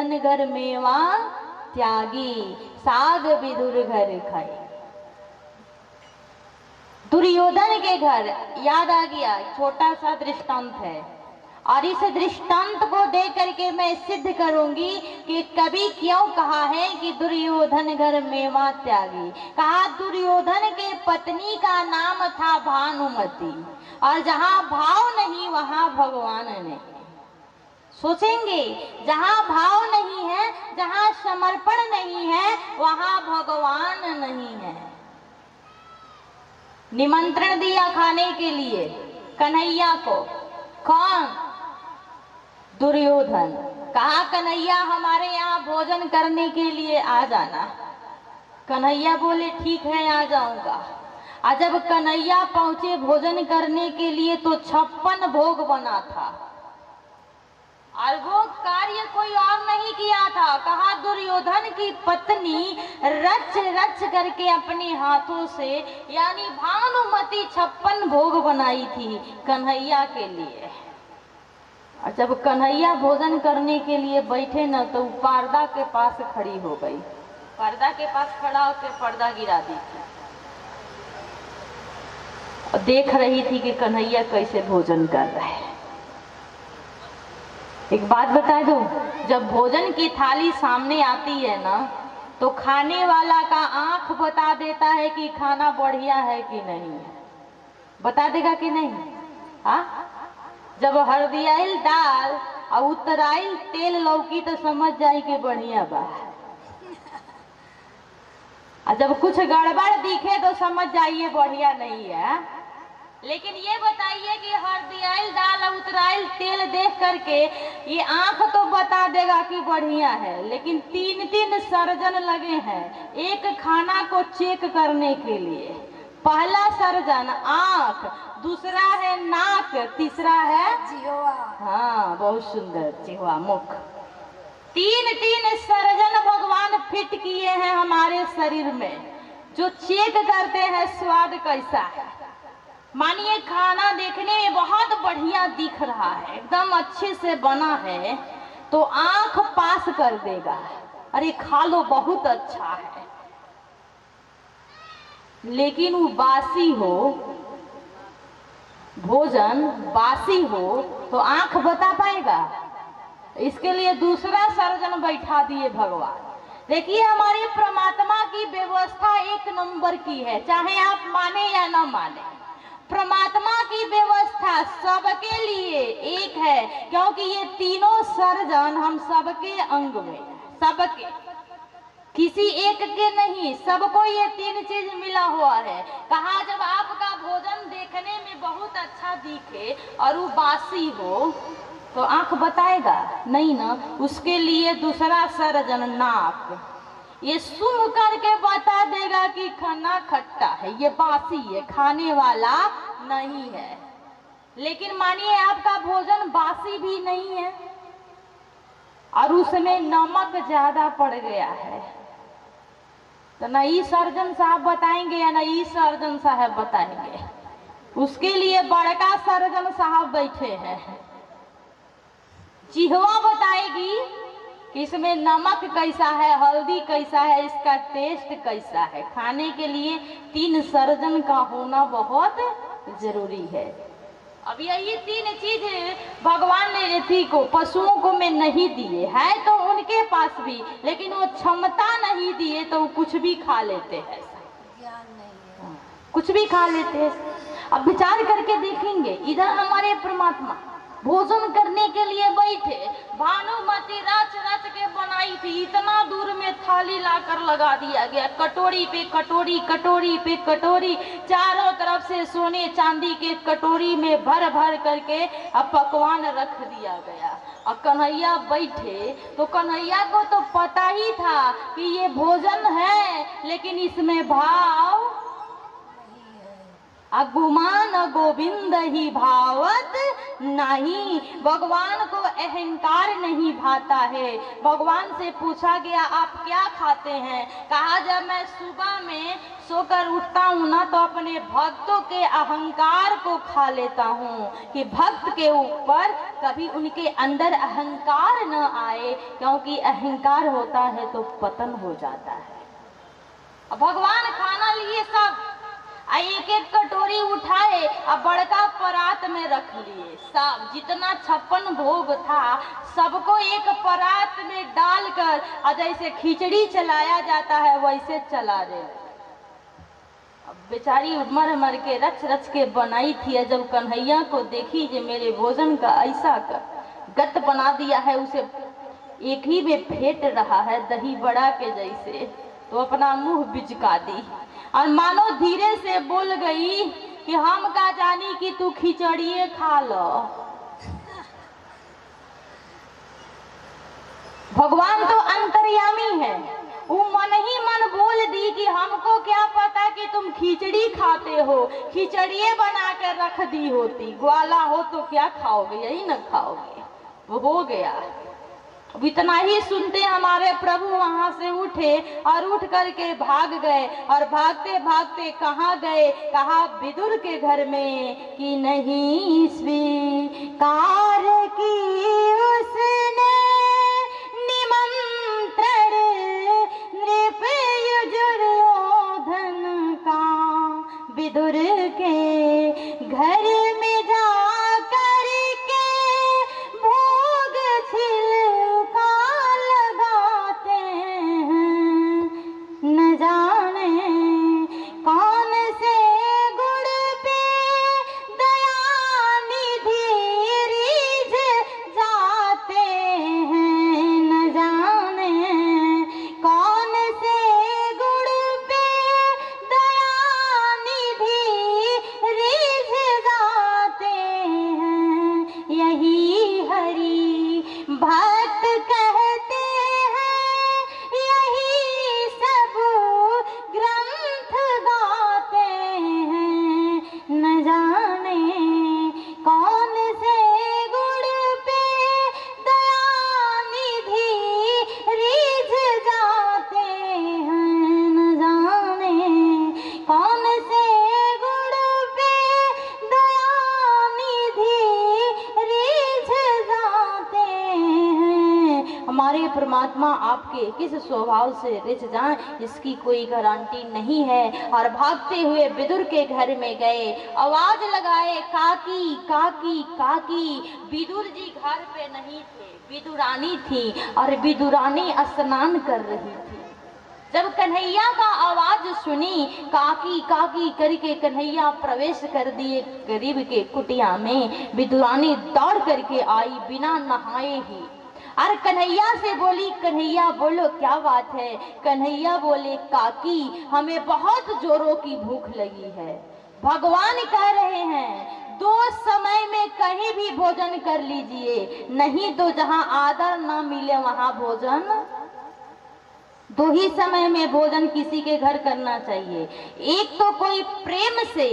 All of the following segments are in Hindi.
दुर्योधन घर मेवा त्यागी, साग विदुर घर खाई। दुर्योधन के घर याद आ गया, छोटा सा दृष्टांत है, और इस दृष्टांत को देख करके मैं सिद्ध करूंगी कि कभी क्यों कहा है कि दुर्योधन घर मेवा त्यागी। कहा दुर्योधन के पत्नी का नाम था भानुमति, और जहां भाव नहीं वहां भगवान नहीं। सोचेंगे, जहां भाव नहीं है, जहां समर्पण नहीं है, वहां भगवान नहीं है। निमंत्रण दिया खाने के लिए कन्हैया को, कौन? दुर्योधन। कहा कन्हैया हमारे यहाँ भोजन करने के लिए आ जाना। कन्हैया बोले ठीक है आ जाऊंगा। और जब कन्हैया पहुंचे भोजन करने के लिए तो 56 भोग बना था, और वो कार्य कोई और नहीं किया था। कहा दुर्योधन की पत्नी रच रच करके अपने हाथों से, यानी भानुमति 56 भोग बनाई थी कन्हैया के लिए। और जब कन्हैया भोजन करने के लिए बैठे न, तो पर्दा के पास खड़ी हो गई। पर्दा के पास खड़ा होकर पर्दा गिरा दी थी, और देख रही थी कि कन्हैया कैसे भोजन कर रहे हैं। एक बात बता दूं, जब भोजन की थाली सामने आती है ना, तो खाने वाला का आंख बता देता है कि खाना बढ़िया है कि नहीं है। बता देगा कि नहीं? हाँ, जब हरदियाइल दाल और उतराइल तेल लौकी तो समझ जाए कि बढ़िया बा, और जब कुछ गड़बड़ दिखे तो समझ जाइए बढ़िया नहीं है। लेकिन ये बताइए कि हरदियाइल दाल और उतराइल तेल देख करके ये आंख तो बता देगा कि बढ़िया है, लेकिन 3-3 सर्जन लगे हैं एक खाना को चेक करने के लिए। पहला सर्जन आंख, दूसरा है नाक, तीसरा है जिह्वा। हाँ, बहुत सुंदर, जिह्वा, मुख। 3-3 सर्जन भगवान फिट किए हैं हमारे शरीर में, जो चेक करते हैं स्वाद कैसा है। मानिए खाना देखने में बहुत बढ़िया दिख रहा है, एकदम अच्छे से बना है, तो आंख पास कर देगा, अरे खा लो बहुत अच्छा है। लेकिन वो बासी हो, भोजन बासी हो, तो आंख बता पाएगा? इसके लिए दूसरा सर्जन बैठा दिए भगवान। देखिए हमारे परमात्मा की व्यवस्था एक नंबर की है, चाहे आप माने या ना माने। परमात्मा की व्यवस्था सबके लिए एक है, क्योंकि ये तीनों सर्जन हम सबके अंग में, सबके, किसी एक के नहीं, सबको ये 3 चीज मिला हुआ है। कहा जब आपका भोजन देखने में बहुत अच्छा दिखे और वो बासी हो, तो आंख बताएगा नहीं ना। उसके लिए दूसरा सर्जन नाक, ये सूंघ करके बता देगा कि खाना खट्टा है, ये बासी है, खाने वाला नहीं है। लेकिन मानिए आपका भोजन बासी भी नहीं है और उसमें नमक ज्यादा पड़ गया है, तो ना ई सर्जन साहब बताएंगे या ना ई सर्जन साहब बताएंगे। उसके लिए बड़का सर्जन साहब बैठे हैं। जिह्वा बताएगी कि इसमें नमक कैसा है, हल्दी कैसा है, इसका टेस्ट कैसा है। खाने के लिए 3 सर्जन का होना बहुत जरूरी है। अब यही 3 चीज भगवान ने ऋषि को, पशुओं को में नहीं दिए है, तो उनके पास भी, लेकिन वो क्षमता नहीं दिए, तो वो कुछ भी खा लेते हैं, ज्ञान नहीं है, कुछ भी खा लेते हैं। अब विचार करके देखेंगे, इधर हमारे परमात्मा भोजन करने के लिए बैठे, भानुमति रच रच के बनाई थी, इतना दूर में थाली लाकर लगा दिया गया, कटोरी पे कटोरी, कटोरी पे कटोरी, चारों तरफ से सोने चांदी के कटोरी में भर भर करके अब पकवान रख दिया गया। और कन्हैया बैठे, तो कन्हैया को तो पता ही था कि ये भोजन है, लेकिन इसमें भाव अगुमान गोविंद ही भावत नहीं, भगवान को अहंकार नहीं भाता है। भगवान से पूछा गया आप क्या खाते हैं? कहा जब मैं सुबह में सोकर उठता हूँ ना तो अपने भक्तों के अहंकार को खा लेता हूँ कि भक्त के ऊपर कभी उनके अंदर अहंकार न आए, क्योंकि अहंकार होता है तो पतन हो जाता है। भगवान खाना लिए सब एक एक कटोरी उठाए और बड़का परात में रख लिए। सब जितना 56 भोग था सबको एक परात में डालकर और जैसे खिचड़ी चलाया जाता है वैसे चला दे। बेचारी मर मर के रच रच के बनाई थी। जब कन्हैया को देखी कि मेरे भोजन का ऐसा गत बना दिया है, उसे एक ही में फेंट रहा है दही बड़ा के जैसे, तो अपना मुंह बिचका दी और मानो धीरे से बोल गई कि हम का जानी कि तू खिचड़िए खा लो। भगवान तो अंतर्यामी है, वो मन ही मन बोल दी कि हमको क्या पता कि तुम खिचड़ी खाते हो, खिचड़िए बना कर रख दी होती, ग्वाला हो तो क्या खाओगे, यही न खाओगे। वो हो गया। अब इतना ही सुनते हमारे प्रभु वहां से उठे और उठ करके भाग गए। और भागते भागते कहाँ गए? कहा विदुर के घर में कि नहीं स्वीकार की उसने निमंत्रण नृप दुर्योधन का, विदुर के घर में जा करके भोग छिलका लगाते हैं, न जाने कौन से गुड़ पे दयानिधि रीझ जाते हैं, न जाने कौन से गुड़ पे दयानिधि रीझ जाते हैं। यही हरि भक्त कहते हैं, यही सब ग्रंथ गाते हैं, न जाने कौन से गुड़ पे दयानिधि रीझ जाते हैं, न जाने कौन से गुड़ पे दयानिधि रीझ जाते हैं। हमारे परमात्मा आपके किस स्वभाव से रिझ जाएं इसकी कोई गारंटी नहीं है। और भागते हुए विदुर के घर में गए, आवाज लगाए काकी काकी काकी। विदुर जी घर पे नहीं थे, विदुरानी थी और विदुरानी स्नान कर रही थी। जब कन्हैया का आवाज सुनी काकी काकी करके कन्हैया प्रवेश कर दिए गरीब के कुटिया में। विदुरानी दौड़ करके आई बिना नहाए ही और कन्हैया से बोली कन्हैया बोलो क्या बात है? कन्हैया बोले काकी हमें बहुत जोरों की भूख लगी है। भगवान कह रहे हैं 2 समय में कहीं भी भोजन कर लीजिए, नहीं तो जहां आदर ना मिले वहां भोजन। 2 ही समय में भोजन किसी के घर करना चाहिए। एक तो कोई प्रेम से,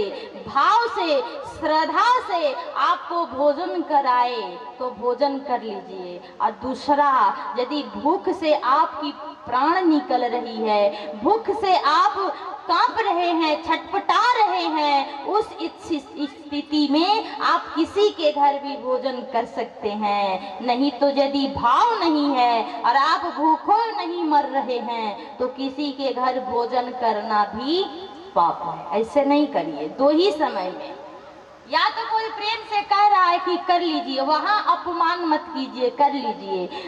भाव से, श्रद्धा से आपको भोजन कराए तो भोजन कर लीजिए। और दूसरा, यदि भूख से आपकी प्राण निकल रही है, भूख से आप कांप रहे हैं, छटपटा रहे हैं, उस स्थिति में आप किसी के घर भी भोजन कर सकते हैं। नहीं तो यदि भाव नहीं है और आप भूखों नहीं मर रहे हैं तो किसी के घर भोजन करना भी पाप है। ऐसे नहीं करिए 2 ही समय में। या तो कोई प्रेम से कह रहा है कि कर लीजिए, वहां अपमान मत कीजिए, कर लीजिए।